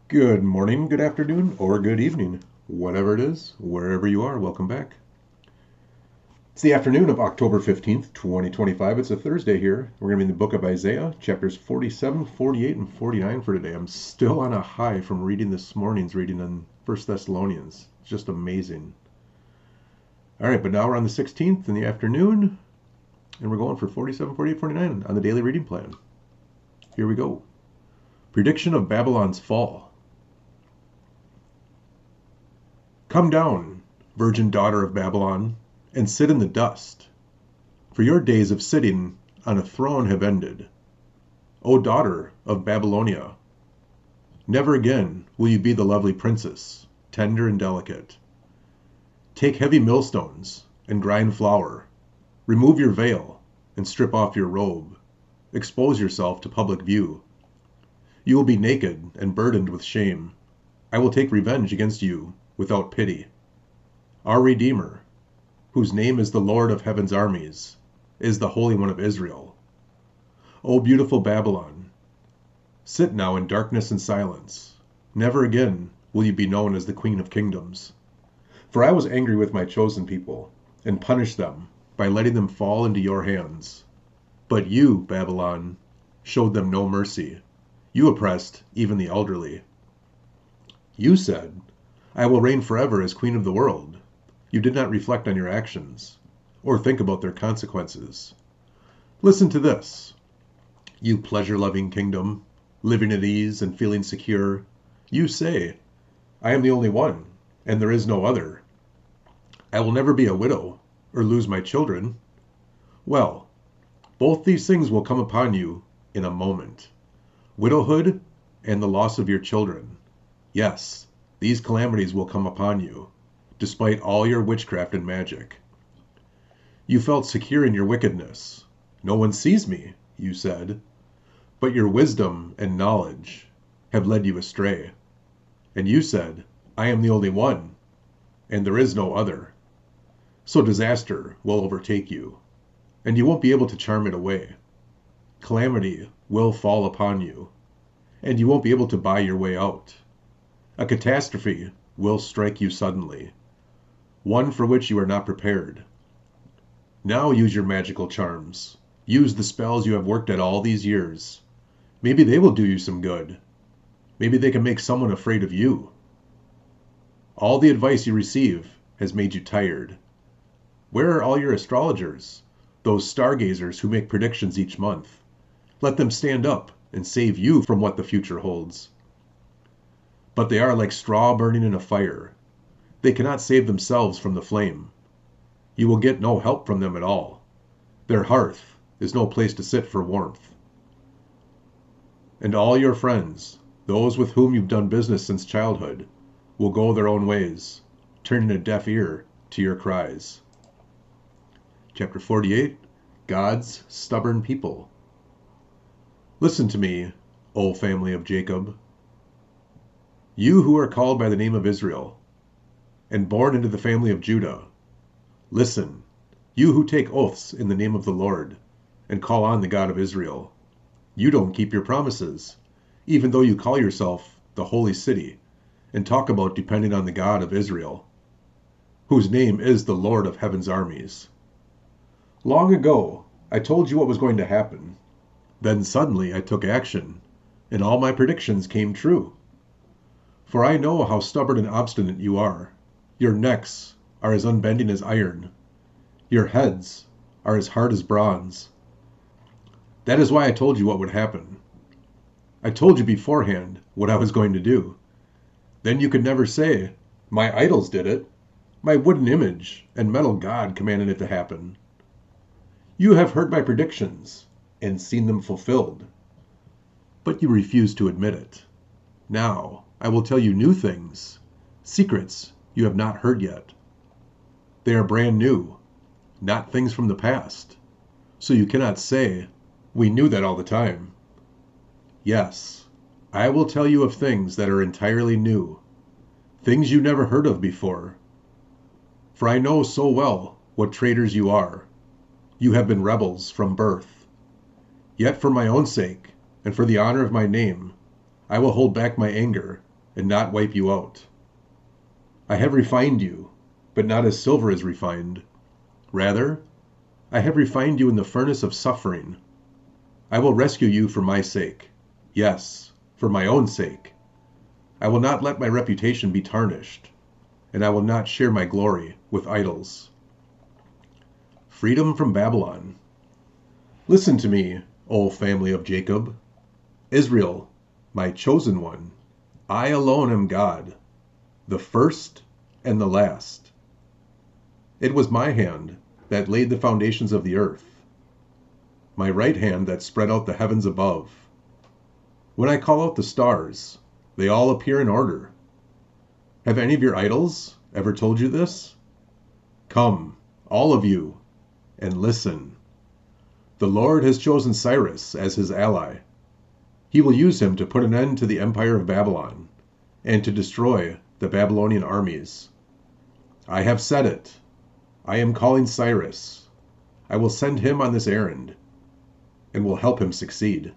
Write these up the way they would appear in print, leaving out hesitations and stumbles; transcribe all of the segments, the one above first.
Good morning, good afternoon, or good evening. Whatever it is, wherever you are, welcome back. It's the afternoon of October 15th, 2025. It's a Thursday here. We're going to be in the book of Isaiah, chapters 47, 48, and 49 for today. I'm still on a high from reading this morning's reading on First Thessalonians. It's just amazing. All right, but now we're on the 16th in the afternoon, and we're going for 47, 48, 49 on the daily reading plan. Here we go. Prediction of Babylon's fall. Come down, virgin daughter of Babylon, and sit in the dust, for your days of sitting on a throne have ended. O daughter of Babylonia, never again will you be the lovely princess, tender and delicate. Take heavy millstones and grind flour. Remove your veil and strip off your robe. Expose yourself to public view. You will be naked and burdened with shame. I will take revenge against you without pity. Our Redeemer, whose name is the Lord of heaven's armies, is the Holy One of Israel. O beautiful Babylon, sit now in darkness and silence. Never again will you be known as the Queen of Kingdoms. For I was angry with my chosen people, and punished them by letting them fall into your hands. But you, Babylon, showed them no mercy. You oppressed even the elderly. You said, I will reign forever as queen of the world. You did not reflect on your actions, or think about their consequences. Listen to this. You pleasure-loving kingdom, living at ease and feeling secure, you say, I am the only one, and there is no other. I will never be a widow, or lose my children. Well, both these things will come upon you in a moment. Widowhood and the loss of your children. Yes, these calamities will come upon you, despite all your witchcraft and magic. You felt secure in your wickedness. No one sees me, you said. But your wisdom and knowledge have led you astray. And you said, I am the only one, and there is no other. So disaster will overtake you, and you won't be able to charm it away. Calamity will fall upon you, and you won't be able to buy your way out. A catastrophe will strike you suddenly, one for which you are not prepared. Now use your magical charms. Use the spells you have worked at all these years. Maybe they will do you some good. Maybe they can make someone afraid of you. All the advice you receive has made you tired. Where are all your astrologers, those stargazers who make predictions each month? Let them stand up and save you from what the future holds. But they are like straw burning in a fire. They cannot save themselves from the flame. You will get no help from them at all. Their hearth is no place to sit for warmth. And all your friends, those with whom you've done business since childhood, will go their own ways, turning a deaf ear to your cries. Chapter 48, God's Stubborn People. Listen to me, O family of Jacob, you who are called by the name of Israel, and born into the family of Judah. Listen, you who take oaths in the name of the Lord, and call on the God of Israel. You don't keep your promises, even though you call yourself the holy city, and talk about depending on the God of Israel, whose name is the Lord of heaven's armies. Long ago, I told you what was going to happen. Then suddenly I took action, and all my predictions came true. For I know how stubborn and obstinate you are. Your necks are as unbending as iron. Your heads are as hard as bronze. That is why I told you what would happen. I told you beforehand what I was going to do. Then you could never say, my idols did it. My wooden image and metal god commanded it to happen. You have heard my predictions and seen them fulfilled. But you refuse to admit it. Now I will tell you new things, secrets you have not heard yet. They are brand new, not things from the past. So you cannot say, we knew that all the time. Yes, I will tell you of things that are entirely new, things you never heard of before. For I know so well what traitors you are. You have been rebels from birth. Yet for my own sake, and for the honor of my name, I will hold back my anger and not wipe you out. I have refined you, but not as silver is refined. Rather, I have refined you in the furnace of suffering. I will rescue you for my sake. Yes, for my own sake. I will not let my reputation be tarnished, and I will not share my glory with idols. Freedom from Babylon. Listen to me, O family of Jacob. Israel, my chosen one. I alone am God, the first and the last. It was my hand that laid the foundations of the earth, my right hand that spread out the heavens above. When I call out the stars, they all appear in order. Have any of your idols ever told you this? Come, all of you, and listen. The Lord has chosen Cyrus as his ally. He will use him to put an end to the empire of Babylon and to destroy the Babylonian armies. I have said it. I am calling Cyrus. I will send him on this errand and will help him succeed.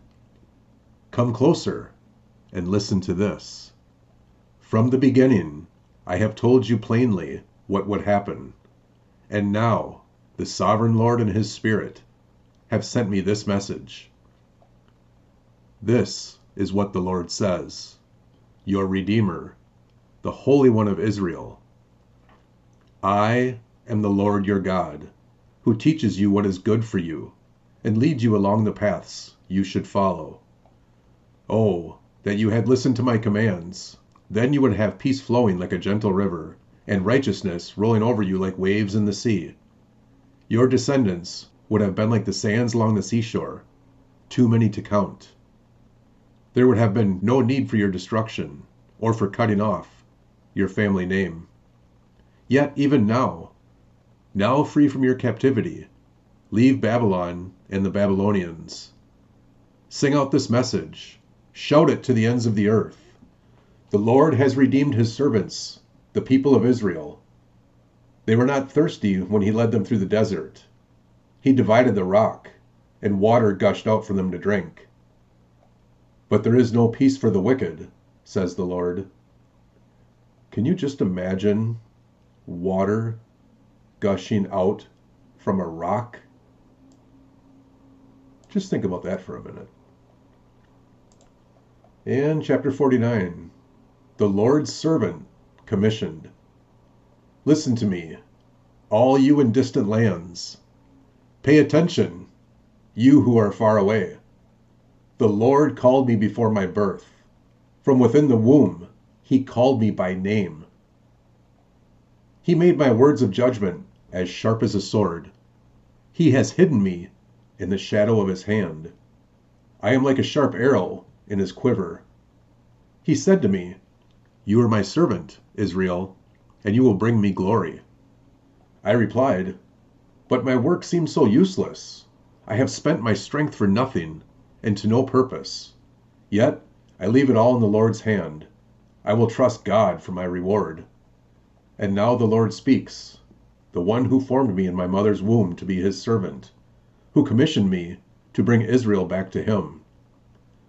Come closer and listen to this. From the beginning, I have told you plainly what would happen, and now the sovereign Lord and his Spirit have sent me this message. This is what the Lord says, your Redeemer, the Holy One of Israel. I am the Lord your God, who teaches you what is good for you, and leads you along the paths you should follow. Oh, that you had listened to my commands! Then you would have peace flowing like a gentle river, and righteousness rolling over you like waves in the sea. Your descendants would have been like the sands along the seashore, too many to count. There would have been no need for your destruction, or for cutting off your family name. Yet even now free from your captivity, leave Babylon and the Babylonians. Sing out this message, shout it to the ends of the earth. The Lord has redeemed his servants, the people of Israel. They were not thirsty when he led them through the desert. He divided the rock, and water gushed out for them to drink. But there is no peace for the wicked, says the Lord. Can you just imagine water gushing out from a rock? Just think about that for a minute. And chapter 49, the Lord's servant commissioned. Listen to me, all you in distant lands. Pay attention, you who are far away. The Lord called me before my birth. From within the womb, he called me by name. He made my words of judgment as sharp as a sword. He has hidden me in the shadow of his hand. I am like a sharp arrow in his quiver. He said to me, "You are my servant, Israel, and you will bring me glory." I replied, "But my work seems so useless. I have spent my strength for nothing and to no purpose. Yet I leave it all in the Lord's hand. I will trust God for my reward." And now the Lord speaks, the one who formed me in my mother's womb to be his servant, who commissioned me to bring Israel back to him.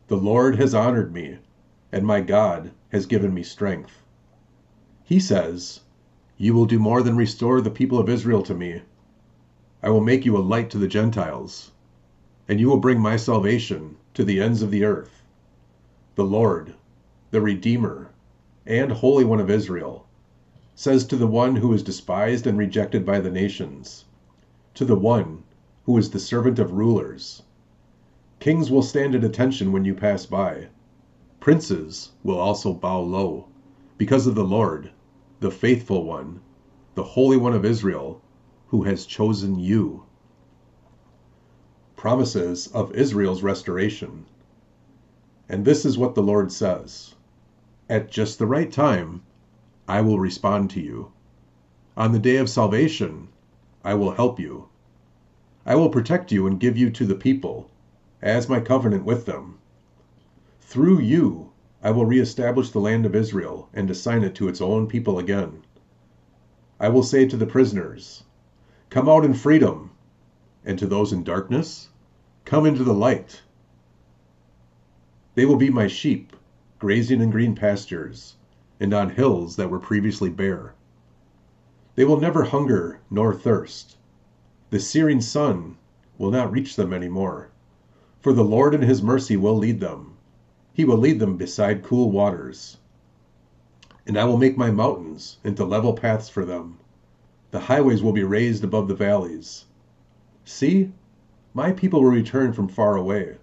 The Lord has honored me, and my God has given me strength. He says, "You will do more than restore the people of Israel to me. I will make you a light to the Gentiles, and you will bring my salvation to the ends of the earth." The Lord, the Redeemer, and Holy One of Israel, says to the one who is despised and rejected by the nations, to the one who is the servant of rulers, "Kings will stand at attention when you pass by. Princes will also bow low, because of the Lord, the faithful one, the Holy One of Israel, who has chosen you." Promises of Israel's restoration. And this is what the Lord says: "At just the right time, I will respond to you. On the day of salvation, I will help you. I will protect you and give you to the people, as my covenant with them. Through you, I will reestablish the land of Israel and assign it to its own people again. I will say to the prisoners, 'Come out in freedom,' and to those in darkness, 'Come into the light.' They will be my sheep, grazing in green pastures, and on hills that were previously bare. They will never hunger nor thirst. The searing sun will not reach them any more. For the Lord in his mercy will lead them. He will lead them beside cool waters. And I will make my mountains into level paths for them. The highways will be raised above the valleys. See, my people will return from far away,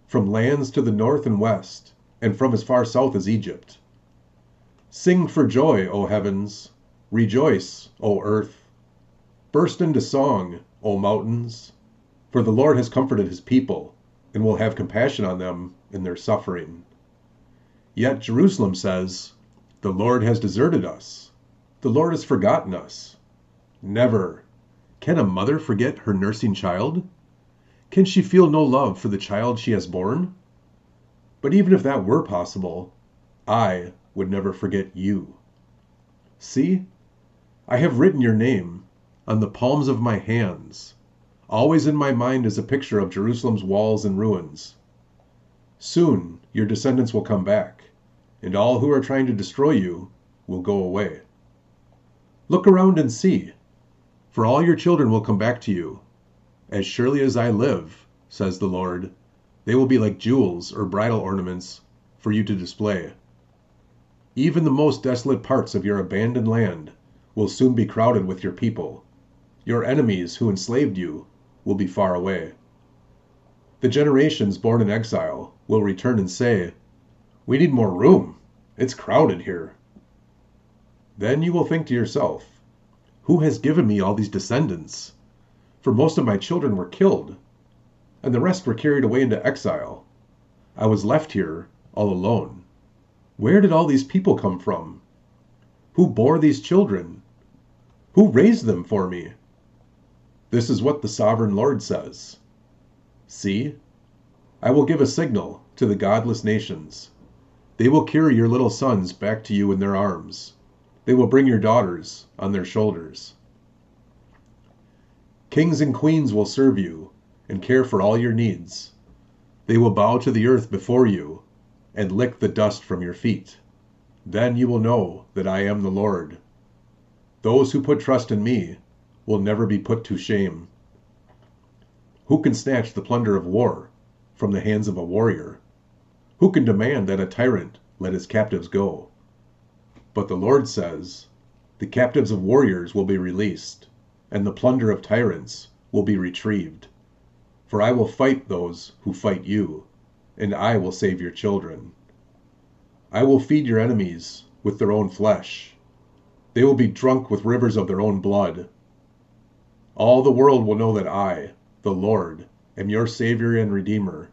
from lands to the north and west, and from as far south as Egypt. Sing for joy, O heavens! Rejoice, O earth! Burst into song, O mountains! For the Lord has comforted his people, and will have compassion on them in their suffering. Yet Jerusalem says, the Lord has deserted us. The Lord has forgotten us. Never. Can a mother forget her nursing child? Can she feel no love for the child she has borne? But even if that were possible, I would never forget you. See, I have written your name on the palms of my hands. Always in my mind is a picture of Jerusalem's walls and ruins. Soon your descendants will come back, and all who are trying to destroy you will go away. Look around and see, for all your children will come back to you. As surely as I live, says the Lord, they will be like jewels or bridal ornaments for you to display. Even the most desolate parts of your abandoned land will soon be crowded with your people. Your enemies who enslaved you will be far away. The generations born in exile will return and say, we need more room. It's crowded here. Then you will think to yourself, who has given me all these descendants? For most of my children were killed, and the rest were carried away into exile. I was left here all alone. Where did all these people come from? Who bore these children? Who raised them for me? This is what the sovereign Lord says. See, I will give a signal to the godless nations. They will carry your little sons back to you in their arms. They will bring your daughters on their shoulders. Kings and queens will serve you and care for all your needs. They will bow to the earth before you and lick the dust from your feet. Then you will know that I am the Lord. Those who put trust in me will never be put to shame. Who can snatch the plunder of war from the hands of a warrior? Who can demand that a tyrant let his captives go? But the Lord says, the captives of warriors will be released, and the plunder of tyrants will be retrieved. For I will fight those who fight you, and I will save your children. I will feed your enemies with their own flesh. They will be drunk with rivers of their own blood. All the world will know that I, the Lord, am your Savior and Redeemer,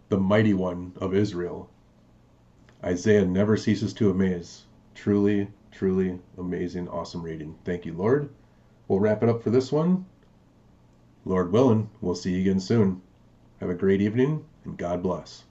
the Mighty One of Israel. Isaiah never ceases to amaze. Truly, truly amazing, awesome reading. Thank you, Lord. We'll wrap it up for this one. Lord willing, we'll see you again soon. Have a great evening, and God bless.